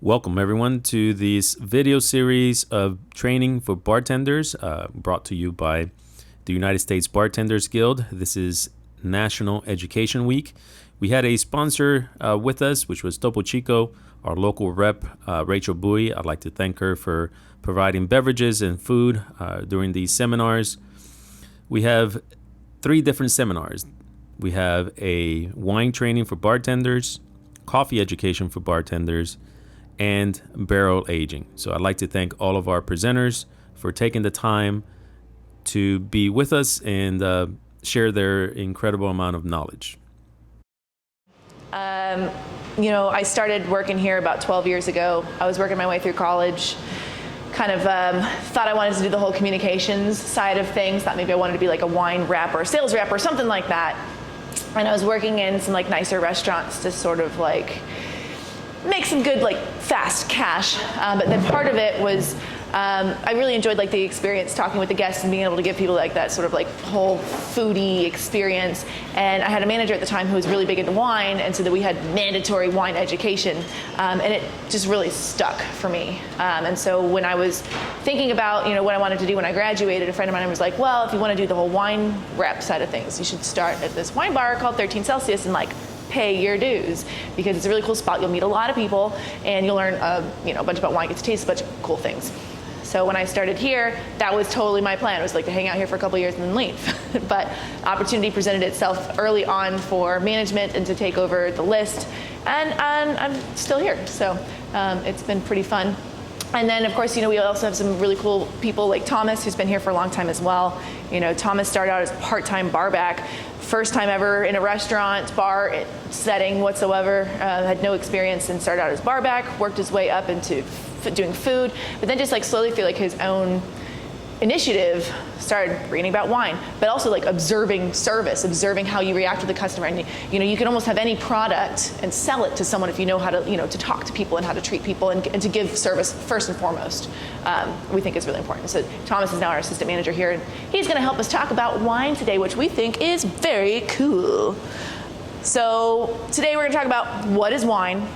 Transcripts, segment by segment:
Welcome everyone to this video series of training for bartenders brought to you by the United States Bartenders Guild. This is National Education Week. We had a sponsor with us, which was Topo Chico, our local rep, Rachel Bowie. I'd like to thank her for providing beverages and food during these seminars. We have 3 different seminars. We have a wine training for bartenders, coffee education for bartenders, and barrel aging. So I'd like to thank all of our presenters for taking the time to be with us and share their incredible amount of knowledge. I started working here about 12 years ago. I was working my way through college, kind of thought I wanted to do the whole communications side of things, thought maybe I wanted to be like a wine rep or a sales rep or something like that. And I was working in some like nicer restaurants to sort of like make some good like fast cash, but then part of it was I really enjoyed like the experience talking with the guests and being able to give people like that sort of like whole foodie experience. And I had a manager at the time who was really big into wine, and so that we had mandatory wine education, and it just really stuck for me. And so when I was thinking about what I wanted to do when I graduated, a friend of mine was like, well, if you want to do the whole wine rep side of things, you should start at this wine bar called 13 Celsius and like pay your dues, because it's a really cool spot. You'll meet a lot of people and you'll learn a bunch about wine, get to taste a bunch of cool things. So when I started here, that was totally my plan. It was like to hang out here for a couple of years and then leave. But opportunity presented itself early on for management and to take over the list, and I'm still here. So it's been pretty fun. And then, of course, we also have some really cool people like Thomas, who's been here for a long time as well. Thomas started out as part-time barback, first time ever in a restaurant, bar setting whatsoever, had no experience, and started out as barback, worked his way up into doing food, but then just like slowly feel like his own initiative started reading about wine, but also like observing service, observing how you react to the customer. And you can almost have any product and sell it to someone if you know how to to talk to people and how to treat people and to give service first and foremost. We think is really important. So Thomas is now our assistant manager here, and he's going to help us talk about wine today, which we think is very cool. So today we're going to talk about what is wine,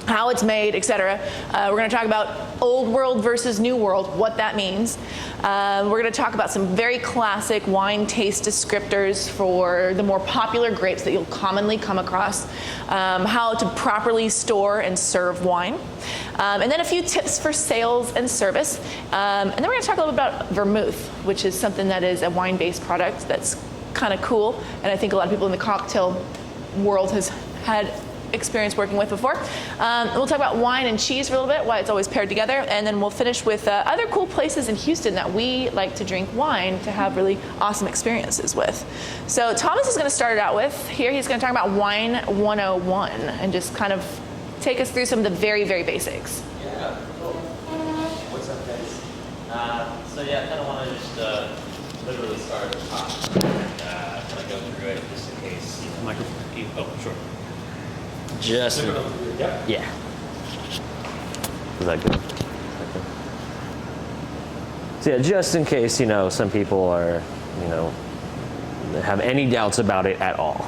how it's made, etc. We're going to talk about old world versus new world, what that means. We're going to talk about some very classic wine taste descriptors for the more popular grapes that you'll commonly come across, how to properly store and serve wine, and then a few tips for sales and service. And then we're going to talk a little bit about vermouth, which is something that is a wine-based product that's kind of cool, and I think a lot of people in the cocktail world has had experience working with before. We'll talk about wine and cheese for a little bit, why it's always paired together, and then we'll finish with other cool places in Houston that we like to drink wine to have really awesome experiences with. So Thomas is going to start it out with here. He's going to talk about Wine 101 and just kind of take us through some of the very, very basics. Yeah, cool. What's up, guys? I kind of want to just literally start at the top and kind of go through it just in case. Microphone. Oh, sure. Just, yeah. Is that good? So yeah, just in case, some people are, have any doubts about it at all.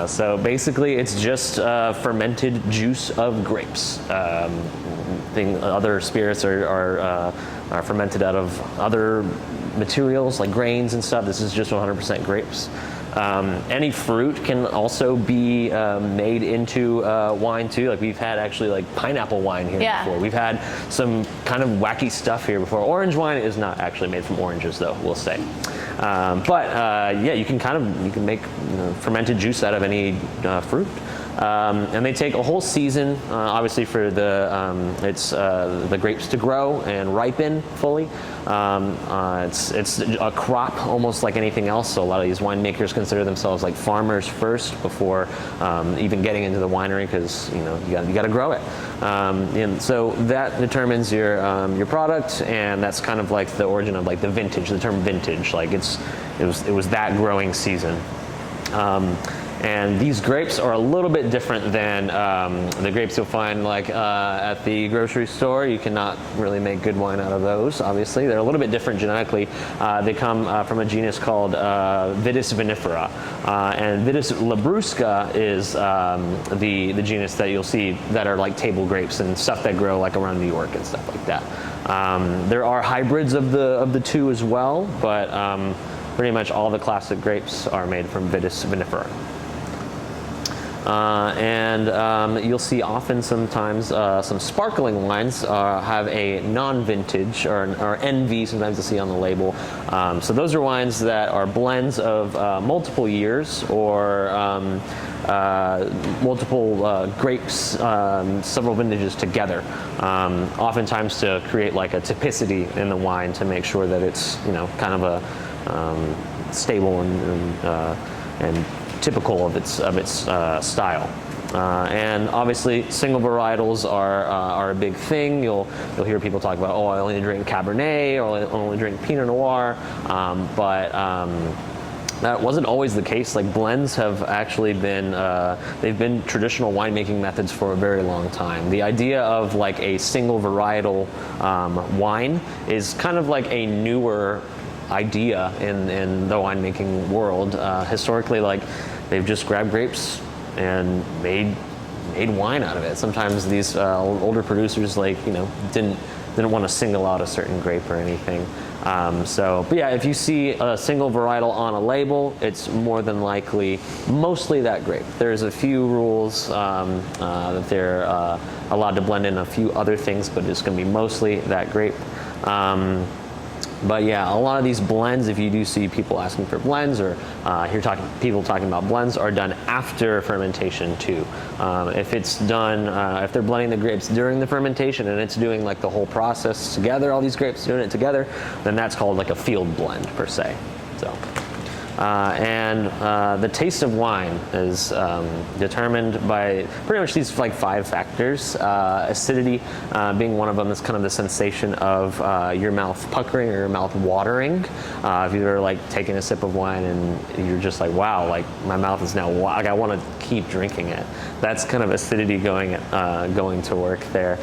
So basically it's just fermented juice of grapes. Other spirits are fermented out of other materials like grains and stuff. This is just 100% grapes. Any fruit can also be made into wine too. Like we've had actually like pineapple wine here before. We've had some kind of wacky stuff here before. Orange wine is not actually made from oranges though, we'll say. You can make fermented juice out of any fruit. And they take a whole season, obviously, for the grapes to grow and ripen fully. It's a crop almost like anything else. So a lot of these winemakers consider themselves like farmers first before even getting into the winery, because you got to grow it. And so that determines your product, and that's kind of like the origin of like the vintage. The term vintage, like it was that growing season. And these grapes are a little bit different than the grapes you'll find like at the grocery store. You cannot really make good wine out of those, obviously. They're a little bit different genetically. They come from a genus called Vitis vinifera. And Vitis labrusca is the genus that you'll see that are like table grapes and stuff that grow like around New York and stuff like that. There are hybrids of the two as well, but pretty much all the classic grapes are made from Vitis vinifera. You'll see often sometimes some sparkling wines have a non-vintage or NV, sometimes you'll see on the label. So those are wines that are blends of multiple years or multiple grapes, several vintages together, oftentimes to create like a typicity in the wine to make sure that it's, you know, kind of a stable and typical of its style. And obviously single varietals are a big thing. You'll hear people talk about, oh, I only drink Cabernet, or I only drink Pinot Noir, but that wasn't always the case. Like blends have actually been, they've been traditional winemaking methods for a very long time. The idea of like a single varietal wine is kind of like a newer idea in the winemaking world. Historically, like they've just grabbed grapes and made wine out of it. Sometimes these older producers, like, you know, didn't want to single out a certain grape or anything. But yeah, if you see a single varietal on a label, it's more than likely mostly that grape. There's a few rules that they're allowed to blend in a few other things, but it's going to be mostly that grape. But yeah, a lot of these blends, if you do see people asking for blends, or hear people talking about blends, are done after fermentation too. If it's done, if they're blending the grapes during the fermentation and it's doing like the whole process together, all these grapes doing it together, then that's called like a field blend per se. So. The taste of wine is determined by pretty much these like 5 factors. Acidity being one of them is kind of the sensation of your mouth puckering or your mouth watering. If you're like taking a sip of wine and you're just like, wow, like my mouth is now, like I want to keep drinking it. That's kind of acidity going to work there.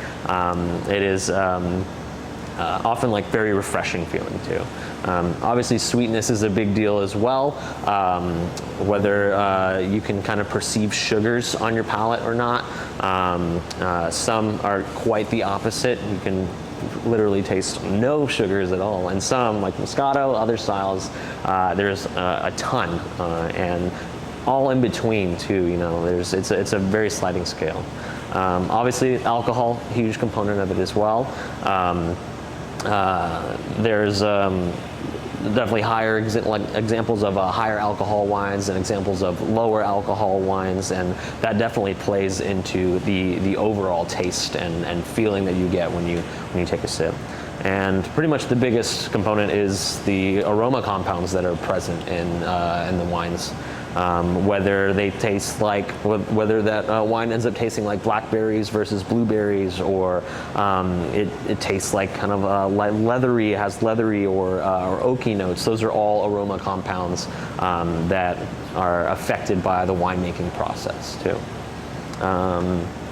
It is often like very refreshing feeling too. Obviously sweetness is a big deal as well. Whether you can kind of perceive sugars on your palate or not. Some are quite the opposite. You can literally taste no sugars at all. And some, like Moscato, other styles, there's a ton. And all in between too, you know, it's a very sliding scale. Obviously alcohol, huge component of it as well. There's definitely higher examples of higher alcohol wines and examples of lower alcohol wines, and that definitely plays into the overall taste and feeling that you get when you take a sip. And pretty much the biggest component is the aroma compounds that are present in the wines. Whether they taste like, whether that wine ends up tasting like blackberries versus blueberries, or it tastes like kind of like leathery, has leathery or oaky notes. Those are all aroma compounds that are affected by the winemaking process too.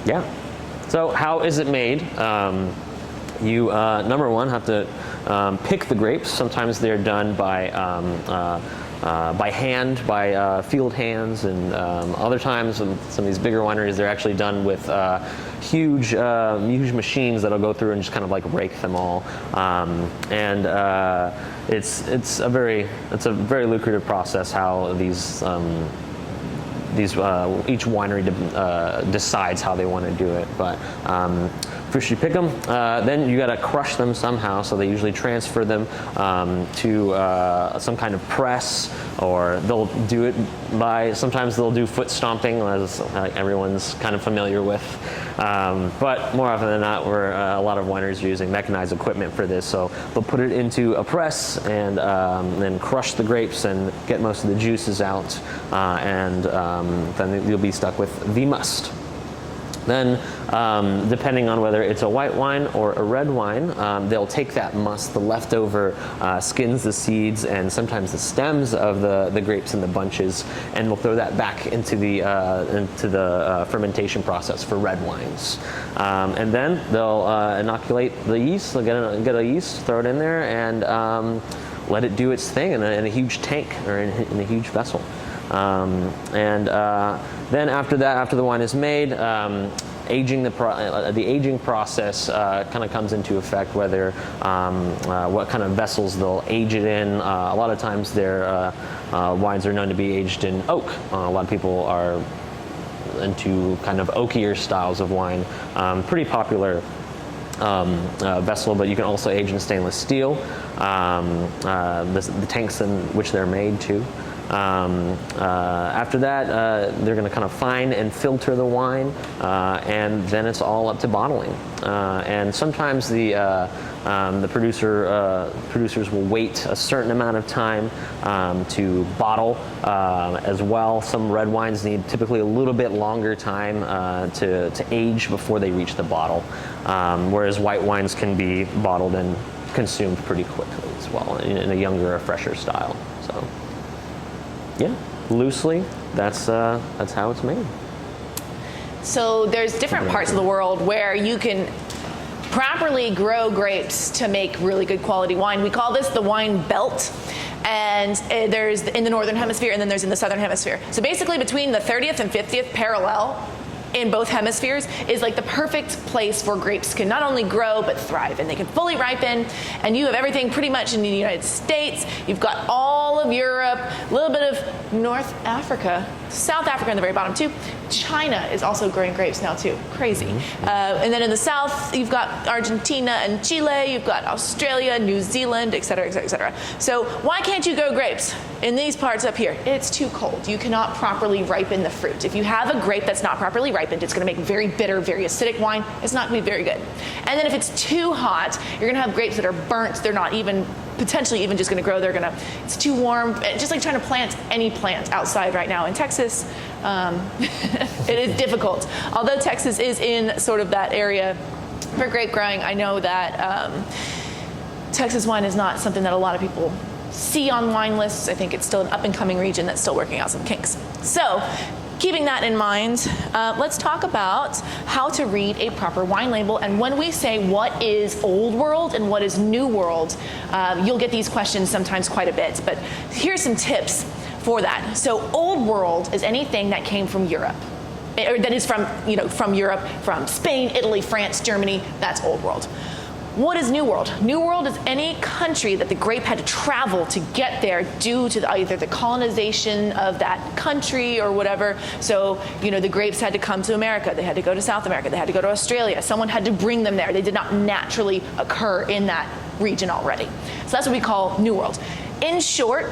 Yeah. So how is it made? You number one have to pick the grapes. Sometimes they're done by hand, by field hands, and other times in some of these bigger wineries, they're actually done with huge machines that'll go through and just kind of like rake them all. It's a very lucrative process how these each winery decides how they want to do it. But first you pick them, then you got to crush them somehow. So they usually transfer them to some kind of press, or they'll do it by, sometimes they'll do foot stomping, as everyone's kind of familiar with. But more often than not, a lot of wineries are using mechanized equipment for this. So they'll put it into a press and then crush the grapes and get most of the juices out, and then you'll be stuck with the must. Then, depending on whether it's a white wine or a red wine, they'll take that must, the leftover skins, the seeds, and sometimes the stems of the grapes and the bunches, and they'll throw that back into the fermentation process for red wines. And then they'll inoculate the yeast. They'll get a yeast, throw it in there, and let it do its thing in a huge tank or in a huge vessel. Then after that, after the wine is made, the aging process kind of comes into effect. Whether what kind of vessels they'll age it in. A lot of times their wines are known to be aged in oak. A lot of people are into kind of oakier styles of wine. Pretty popular vessel, but you can also age in stainless steel. The tanks in which they're made too. After that, they're going to kind of fine and filter the wine, and then it's all up to bottling. And sometimes the producers will wait a certain amount of time to bottle as well. Some red wines need typically a little bit longer time to age before they reach the bottle, whereas white wines can be bottled and consumed pretty quickly as well in a younger, a fresher style. So. Yeah, loosely, that's how it's made. So there's different parts of the world where you can properly grow grapes to make really good quality wine. We call this the wine belt. And there's in the northern hemisphere, and then there's in the southern hemisphere. So basically between the 30th and 50th parallel in both hemispheres is like the perfect place for grapes can not only grow but thrive, and they can fully ripen. And you have everything pretty much in the United States. You've got all of Europe, a little bit of North Africa, South Africa on the very bottom too. China is also growing grapes now too. Crazy. And then in the south, you've got Argentina and Chile. You've got Australia, New Zealand, et cetera, et cetera, et cetera. So why can't you grow grapes in these parts up here? It's too cold. You cannot properly ripen the fruit. If you have a grape that's not properly ripened, it's going to make very bitter, very acidic wine. It's not going to be very good. And then if it's too hot, you're going to have grapes that are burnt. They're not even potentially even just going to grow. It's too warm. Just like trying to plant any plant outside right now in Texas. It is difficult. Although Texas is in sort of that area for grape growing, I know that Texas wine is not something that a lot of people see on wine lists. I think it's still an up-and-coming region that's still working out some kinks. So, keeping that in mind, let's talk about how to read a proper wine label. And when we say what is old world and what is new world, you'll get these questions sometimes quite a bit. But here's some tips for that. So old world is anything that came from Europe, or that is from Europe, from Spain, Italy, France, Germany. That's old world. What is New World? New World is any country that the grape had to travel to get there due to either the colonization of that country or whatever. So, the grapes had to come to America. They had to go to South America. They had to go to Australia. Someone had to bring them there. They did not naturally occur in that region already. So that's what we call New World. In short,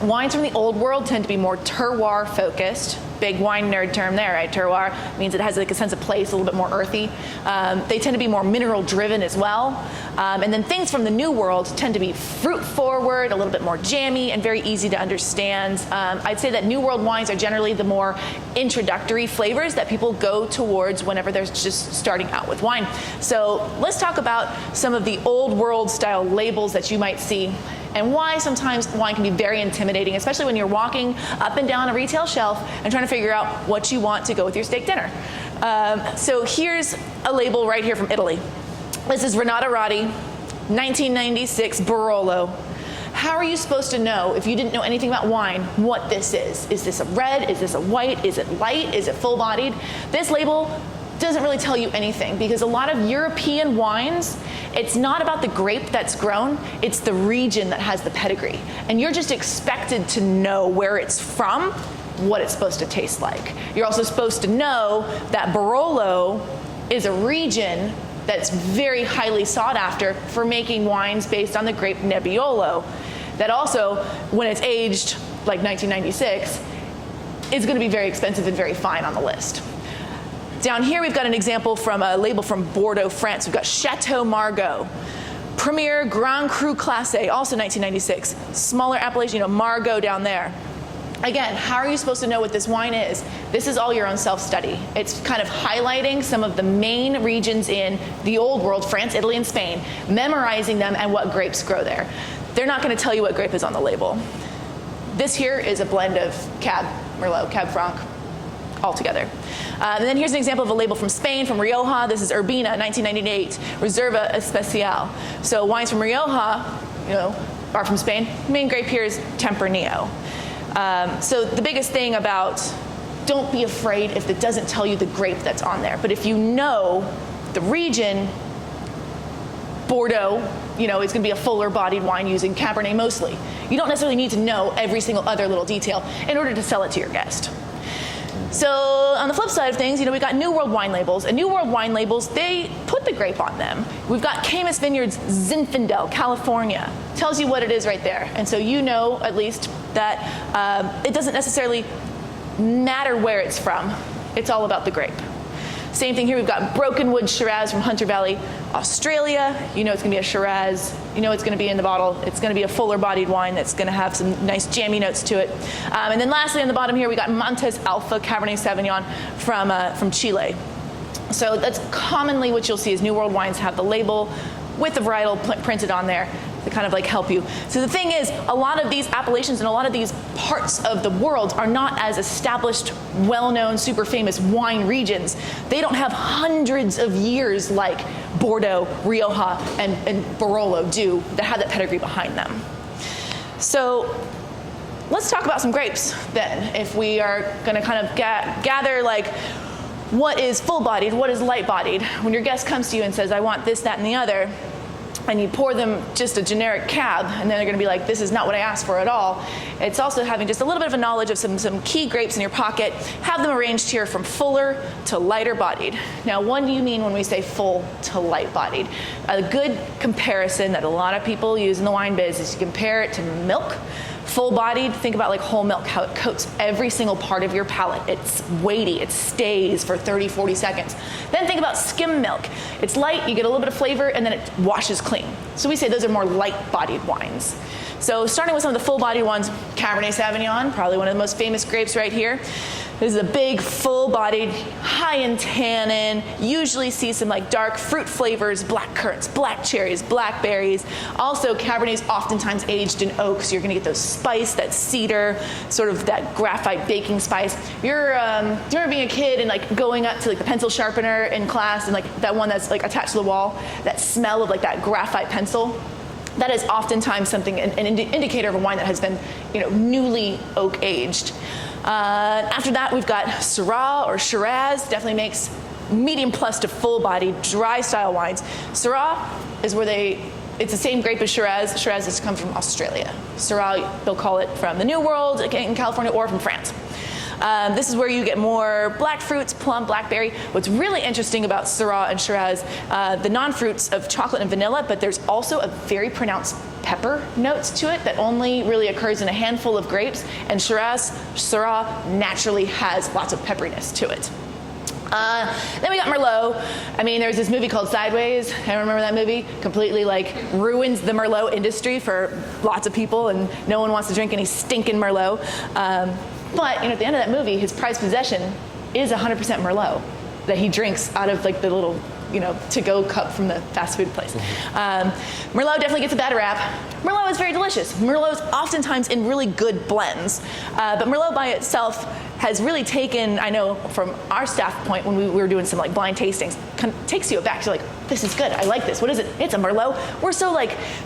wines from the old world tend to be more terroir focused. Big wine nerd term there, right? Terroir means it has like a sense of place, a little bit more earthy. They tend to be more mineral driven as well. And then things from the new world tend to be fruit forward, a little bit more jammy, and very easy to understand. I'd say that new world wines are generally the more introductory flavors that people go towards whenever they're just starting out with wine. So let's talk about some of the old world style labels that you might see, and why sometimes wine can be very intimidating, especially when you're walking up and down a retail shelf and trying to figure out what you want to go with your steak dinner. So here's a label right here from Italy. This is Renata Rotti, 1996 Barolo. How are you supposed to know, if you didn't know anything about wine, what this is? Is this a red? Is this a white? Is it light? Is it full-bodied? This label doesn't really tell you anything, because a lot of European wines, it's not about the grape that's grown, it's the region that has the pedigree. And you're just expected to know where it's from, what it's supposed to taste like. You're also supposed to know that Barolo is a region that's very highly sought after for making wines based on the grape Nebbiolo. That also, when it's aged like 1996, is going to be very expensive and very fine on the list. Down here we've got an example from a label from Bordeaux, France. We've got Chateau Margaux, Premier Grand Cru Classé, also 1996. Smaller appellation, Margaux down there. Again, how are you supposed to know what this wine is? This is all your own self-study. It's kind of highlighting some of the main regions in the old world, France, Italy, and Spain, memorizing them and what grapes grow there. They're not going to tell you what grape is on the label. This here is a blend of Cab Merlot, Cab Franc, all together. And then here's an example of a label from Spain, from Rioja. This is Urbina, 1998, Reserva Especial. So wines from Rioja, are from Spain. Main grape here is Tempranillo. So the biggest thing about, don't be afraid if it doesn't tell you the grape that's on there. But if you know the region, Bordeaux, it's going to be a fuller bodied wine using Cabernet mostly. You don't necessarily need to know every single other little detail in order to sell it to your guest. So on the flip side of things, we've got New World wine labels. And New World wine labels, they put the grape on them. We've got Camus Vineyards Zinfandel, California. Tells you what it is right there. And so at least, that it doesn't necessarily matter where it's from. It's all about the grape. Same thing here, we've got Broken Wood Shiraz from Hunter Valley, Australia. It's going to be a Shiraz. It's going to be in the bottle. It's going to be a fuller bodied wine that's going to have some nice jammy notes to it. And then lastly on the bottom here, we got Montes Alpha Cabernet Sauvignon from Chile. So that's commonly what you'll see is New World wines have the label with the varietal printed on there to kind of help you. So the thing is, a lot of these appellations and a lot of these parts of the world are not as established, well-known, super famous wine regions. They don't have hundreds of years like Bordeaux, Rioja, and Barolo do that have that pedigree behind them. So let's talk about some grapes then, if we are going to kind of gather what is full-bodied, what is light-bodied. When your guest comes to you and says, I want this, that, and the other, and you pour them just a generic Cab, and then they're going to be like, this is not what I asked for at all. It's also having just a little bit of a knowledge of some key grapes in your pocket. Have them arranged here from fuller to lighter bodied. Now, what do you mean when we say full to light bodied? A good comparison that a lot of people use in the wine biz is you compare it to milk. Full bodied, think about whole milk, how it coats every single part of your palate. It's weighty, it stays for 30, 40 seconds. Then think about skim milk. It's light, you get a little bit of flavor, and then it washes clean. So we say those are more light bodied wines. So starting with some of the full bodied ones, Cabernet Sauvignon, probably one of the most famous grapes right here. This is a big, full-bodied, high in tannin. Usually see some dark fruit flavors, black currants, black cherries, blackberries. Also, Cabernet is oftentimes aged in oak, so you're going to get those spice, that cedar, sort of that graphite baking spice. Do you remember being a kid and going up to the pencil sharpener in class and that one that's attached to the wall, that smell of that graphite pencil? That is oftentimes something, an indicator of a wine that has been, newly oak aged. After that, we've got Syrah or Shiraz. Definitely makes medium plus to full-bodied, dry style wines. Syrah is it's the same grape as Shiraz. Shiraz has come from Australia. Syrah, they'll call it from the New World in California or from France. This is where you get more black fruits, plum, blackberry. What's really interesting about Syrah and Shiraz, the non-fruits of chocolate and vanilla, but there's also a very pronounced pepper notes to it that only really occurs in a handful of grapes, and Syrah naturally has lots of pepperiness to it. Then we got Merlot. There's this movie called Sideways. I remember that movie. Completely ruins the Merlot industry for lots of people, and no one wants to drink any stinking Merlot. But at the end of that movie, his prized possession is 100% Merlot that he drinks out of the little to-go cup from the fast food place. Merlot definitely gets a bad rap. Merlot is very delicious. Merlot is oftentimes in really good blends. But Merlot by itself has really taken, I know from our staff point when we were doing some blind tastings, takes you back to this is good, I like this. What is it? It's a Merlot. We're so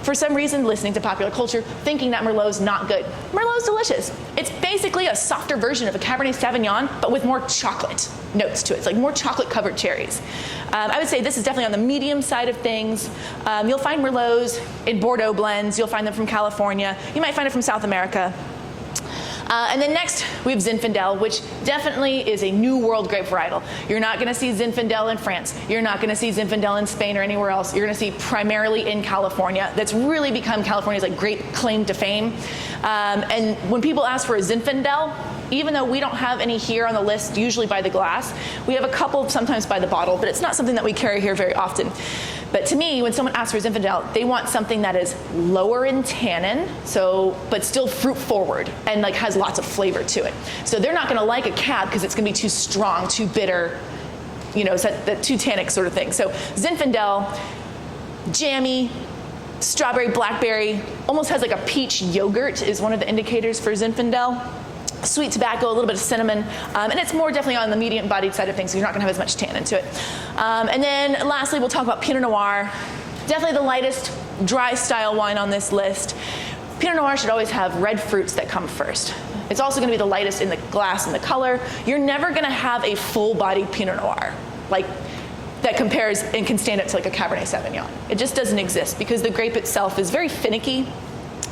for some reason, listening to popular culture, thinking that Merlot's not good. Merlot's delicious. It's basically a softer version of a Cabernet Sauvignon, but with more chocolate notes to it. It's more chocolate-covered cherries. I would say this is definitely on the medium side of things. You'll find Merlots in Bordeaux blends. You'll find them from California. You might find it from South America. And then next, we have Zinfandel, which definitely is a New World grape varietal. You're not going to see Zinfandel in France. You're not going to see Zinfandel in Spain or anywhere else. You're going to see primarily in California. That's really become California's grape claim to fame. And when people ask for a Zinfandel, even though we don't have any here on the list, usually by the glass, we have a couple sometimes by the bottle, but it's not something that we carry here very often. But to me, when someone asks for Zinfandel, they want something that is lower in tannin, but still fruit forward and like has lots of flavor to it. So they're not going to like a cab because it's going to be too strong, too bitter, you know, too tannic sort of thing. So Zinfandel, jammy, strawberry, blackberry, almost has like a peach yogurt is one of the indicators for Zinfandel. Sweet tobacco, a little bit of cinnamon, and it's more definitely on the medium-bodied side of things, so you're not going to have as much tannin to it. And then lastly, we'll talk about Pinot Noir. Definitely the lightest dry style wine on this list. Pinot Noir should always have red fruits that come first. It's also going to be the lightest in the glass and the color. You're never going to have a full-bodied Pinot Noir like that compares and can stand up to like a Cabernet Sauvignon. It just doesn't exist because the grape itself is very finicky.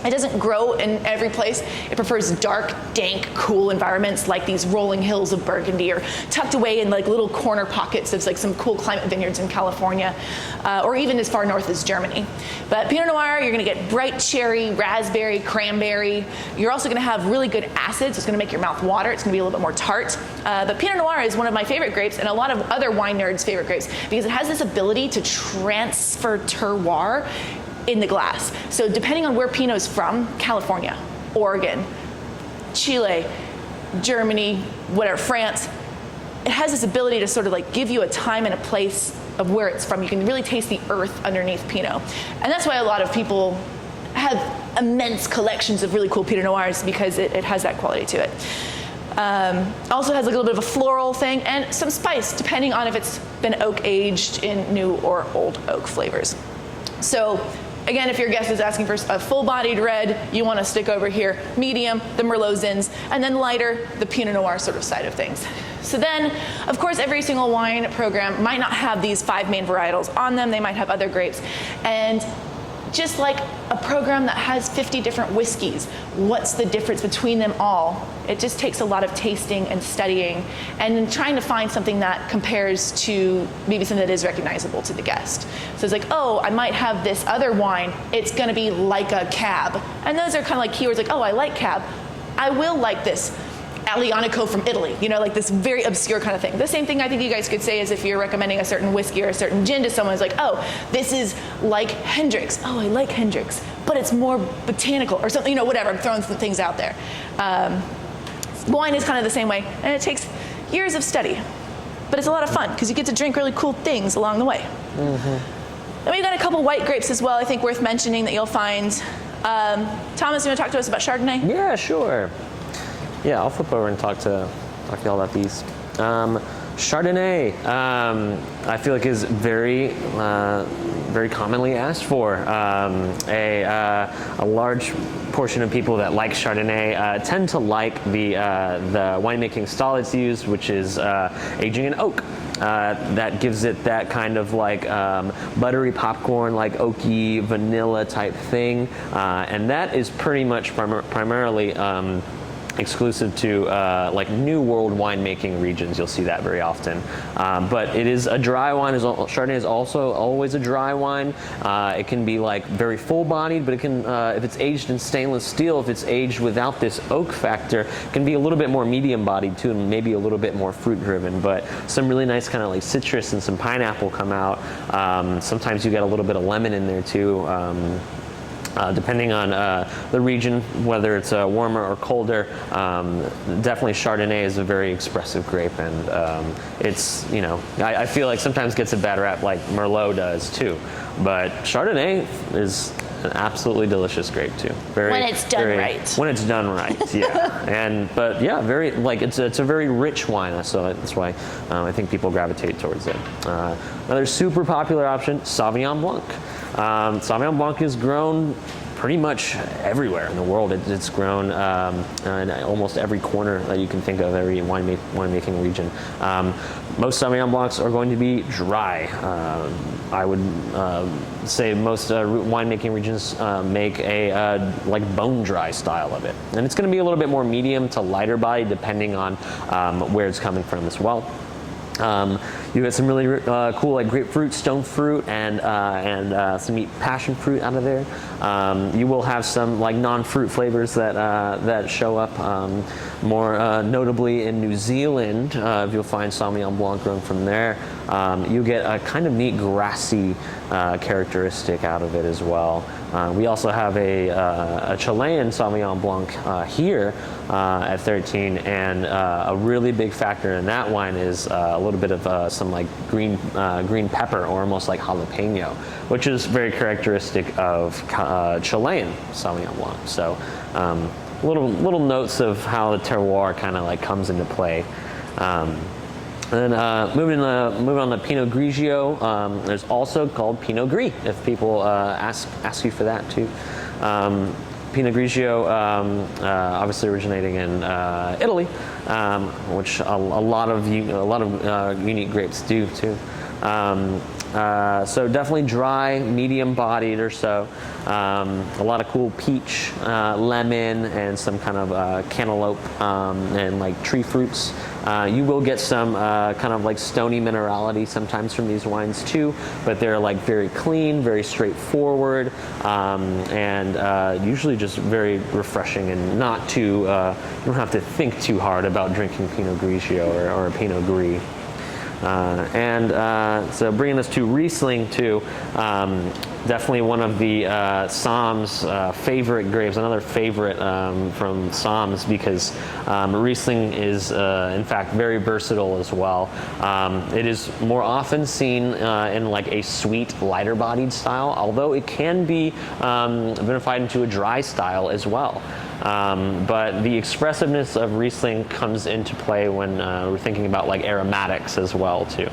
It doesn't grow in every place. It prefers dark, dank, cool environments like these rolling hills of Burgundy or tucked away in like little corner pockets of like some cool climate vineyards in California or even as far north as Germany. But Pinot Noir, you're gonna get bright cherry, raspberry, cranberry. You're also gonna have really good acids. It's gonna make your mouth water. It's gonna be a little bit more tart. But Pinot Noir is one of my favorite grapes and a lot of other wine nerds' favorite grapes because it has this ability to transfer terroir in the glass. So depending on where Pinot is from, California, Oregon, Chile, Germany, whatever, France, it has this ability to sort of like give you a time and a place of where it's from. You can really taste the earth underneath Pinot. And that's why a lot of people have immense collections of really cool Pinot Noirs because it has that quality to it. Also has like a little bit of a floral thing and some spice depending on if it's been oak aged in new or old oak flavors. So again, if your guest is asking for a full-bodied red, you want to stick over here. Medium, the Merlot Zins, and then lighter, the Pinot Noir sort of side of things. So then, of course, every single wine program might not have these 5 main varietals on them. They might have other grapes. And just like a program that has 50 different whiskeys, what's the difference between them all? It just takes a lot of tasting and studying and trying to find something that compares to maybe something that is recognizable to the guest. So it's like, oh, I might have this other wine. It's going to be like a cab. And those are kind of like keywords like, oh, I like cab. I will like this Aglianico from Italy, you know, like this very obscure kind of thing. The same thing I think you guys could say is if you're recommending a certain whiskey or a certain gin to someone, it's like, oh, this is like Hendrix. Oh, I like Hendrix, but it's more botanical or something, you know, whatever. I'm throwing some things out there. Wine is kind of the same way, and it takes years of study, but it's a lot of fun because you get to drink really cool things along the way. Mm-hmm. Then we've got a couple white grapes as well, I think worth mentioning that you'll find. Thomas, you want to talk to us about Chardonnay? Yeah, sure. Yeah, I'll flip over and talk to you all about these. Chardonnay, I feel like is very commonly asked for. A large portion of people that like Chardonnay tend to like the winemaking style it's used, which is aging in oak. That gives it that kind of like buttery popcorn, like oaky vanilla type thing, and that is pretty much primarily exclusive to like New World winemaking regions. You'll see that very often. But it is a dry wine. Chardonnay is also always a dry wine. It can be like very full-bodied, but it can, if it's aged in stainless steel, if it's aged without this oak factor, it can be a little bit more medium-bodied too, and maybe a little bit more fruit-driven. But some really nice kind of like citrus and some pineapple come out. Sometimes you get a little bit of lemon in there too. Depending on the region, whether it's warmer or colder, definitely Chardonnay is a very expressive grape, and it's, you know, I feel like sometimes gets a bad rap like Merlot does too, but Chardonnay is an absolutely delicious grape too. When it's done right. When it's done right, yeah. But yeah, very like it's a very rich wine, so that's why I think people gravitate towards it. Another super popular option, Savion Blanc. Sauvignon Blanc is grown pretty much everywhere in the world. It's grown in almost every corner that you can think of, every winemaking region. Most Sauvignon Blancs are going to be dry. I would say most winemaking regions make a like bone dry style of it. And it's going to be a little bit more medium to lighter body depending on where it's coming from as well. You get some really cool like grapefruit, stone fruit, and some neat passion fruit out of there. You will have some like non-fruit flavors that show up more notably in New Zealand. You'll find Sauvignon Blanc grown from there. you get a kind of neat grassy characteristic out of it as well. We also have a Chilean Sauvignon Blanc here at 13, and a really big factor in that wine is a little bit of some like green pepper, or almost like jalapeno, which is very characteristic of Chilean Sauvignon Blanc. So little notes of how the terroir kind of like comes into play. And then moving on to Pinot Grigio, there's also called Pinot Gris, if people ask you for that too. Pinot Grigio, obviously originating in Italy, which a lot of unique grapes do too. So definitely dry, medium-bodied or so. A lot of cool peach, lemon, and some kind of cantaloupe and like tree fruits. You will get some kind of like stony minerality sometimes from these wines too, but they're like very clean, very straightforward, and usually just very refreshing and not too, you don't have to think too hard about drinking Pinot Grigio or a Pinot Gris. So bringing us to Riesling too, definitely one of the Somm's favorite grapes, another favorite from Somm's, because Riesling is in fact very versatile as well. It is more often seen in like a sweet, lighter bodied style, although it can be vinified into a dry style as well. But the expressiveness of Riesling comes into play when we're thinking about like aromatics as well too.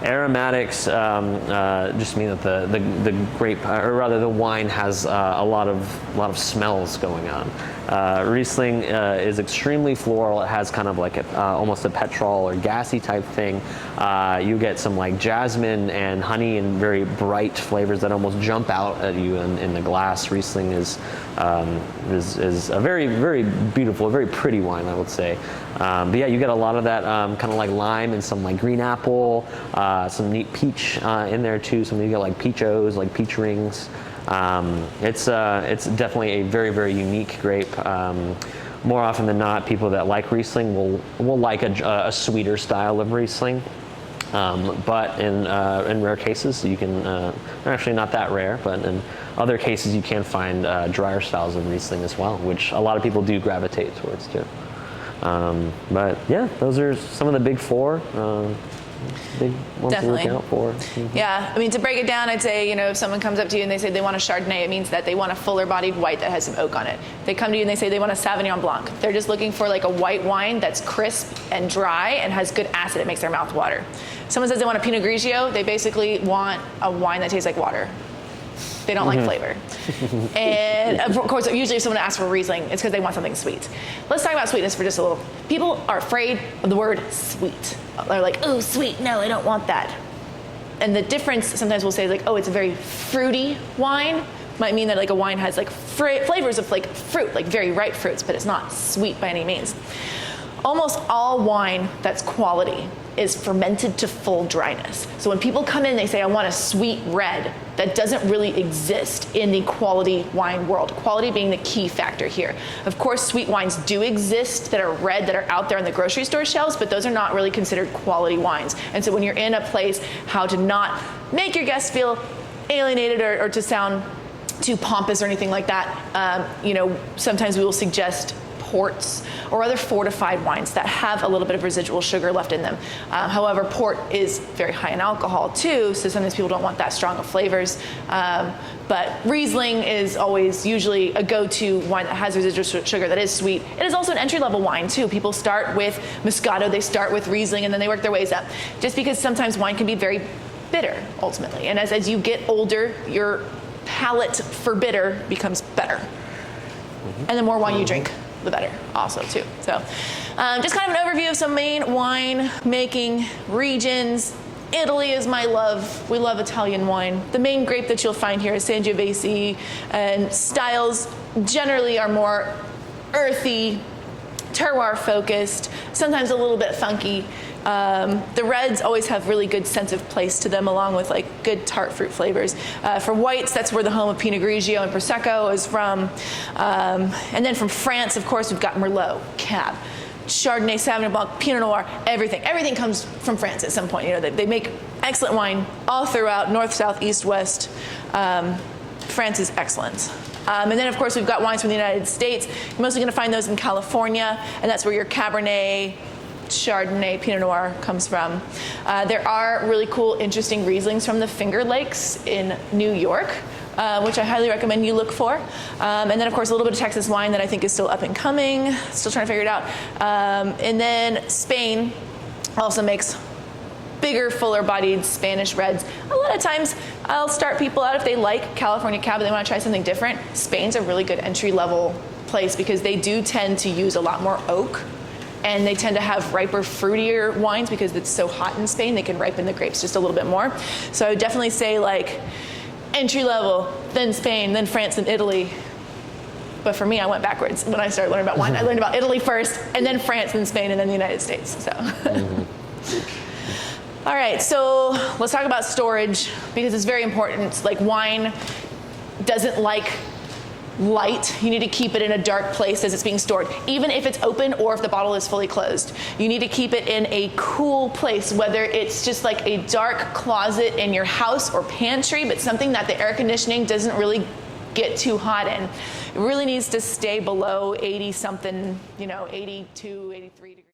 Aromatics just mean that the grape, or rather the wine, has a lot of smells going on. Riesling is extremely floral. It has kind of like almost a petrol or gassy type thing. You get some like jasmine and honey and very bright flavors that almost jump out at you in the glass. Riesling is a very, very beautiful, a very pretty wine, I would say. But yeah, you get a lot of that kind of like lime and some like green apple, some neat peach in there too. Some you get like peachos, like peach rings. It's definitely a very, very unique grape. More often than not, people that like Riesling will like a sweeter style of Riesling. But in rare cases, you can, actually not that rare, but in other cases you can find drier styles of Riesling as well, which a lot of people do gravitate towards too. But yeah, those are some of the big four. Big ones Definitely. to look out for. Mm-hmm. Yeah, I mean, to break it down, I'd say, if someone comes up to you and they say they want a Chardonnay, it means that they want a fuller bodied white that has some oak on it. If they come to you and they say they want a Sauvignon Blanc, they're just looking for like a white wine that's crisp and dry and has good acid. It makes their mouth water. Someone says they want a Pinot Grigio, they basically want a wine that tastes like water. They don't like flavor. And of course, usually if someone asks for Riesling, it's because they want something sweet. Let's talk about sweetness for just a little. People are afraid of the word sweet. They're like, oh, sweet, no, I don't want that. And the difference sometimes we'll say is like, oh, it's a very fruity wine. Might mean that like a wine has like flavors of like fruit, like very ripe fruits, but it's not sweet by any means. Almost all wine that's quality is fermented to full dryness. So when people come in and they say, I want a sweet red, that doesn't really exist in the quality wine world. Quality being the key factor here. Of course, sweet wines do exist that are red, that are out there on the grocery store shelves, but those are not really considered quality wines. And so when you're in a place, how to not make your guests feel alienated or to sound too pompous or anything like that, sometimes we will suggest ports or other fortified wines that have a little bit of residual sugar left in them. However, port is very high in alcohol too, so sometimes people don't want that strong of flavors. But Riesling is always usually a go-to wine that has residual sugar that is sweet. It is also an entry-level wine too. People start with Moscato, they start with Riesling, and then they work their ways up. Just because sometimes wine can be very bitter ultimately, and as you get older, your palate for bitter becomes better. And the more wine you drink, the better also too. So just kind of an overview of some main wine making regions. Italy is my love. We love Italian wine. The main grape that you'll find here is Sangiovese, and styles generally are more earthy, terroir focused, sometimes a little bit funky. The reds always have really good sense of place to them, along with like good tart fruit flavors. For whites, that's where the home of Pinot Grigio and Prosecco is from. And then from France, of course, we've got Merlot, Cab, Chardonnay, Savion Blanc, Pinot Noir, everything. Everything comes from France at some point. They make excellent wine all throughout, north, south, east, west. France is excellent. And then, of course, we've got wines from the United States. You're mostly going to find those in California, and that's where your Cabernet, Chardonnay, Pinot Noir comes from. There are really cool, interesting Rieslings from the Finger Lakes in New York, which I highly recommend you look for. And then, of course, a little bit of Texas wine that I think is still up and coming, still trying to figure it out. And then Spain also makes bigger, fuller-bodied Spanish reds. A lot of times, I'll start people out if they like California Cab and they want to try something different. Spain's a really good entry-level place because they do tend to use a lot more oak, and they tend to have riper, fruitier wines because it's so hot in Spain. They can ripen the grapes just a little bit more. So I would definitely say like entry-level, then Spain, then France, then Italy. But for me, I went backwards when I started learning about wine. I learned about Italy first, and then France, then Spain, and then the United States. So. All right, so let's talk about storage because it's very important. Like wine doesn't like light. You need to keep it in a dark place as it's being stored, even if it's open or if the bottle is fully closed. You need to keep it in a cool place, whether it's just like a dark closet in your house or pantry, but something that the air conditioning doesn't really get too hot in. It really needs to stay below 80 something, 82, 83 degrees.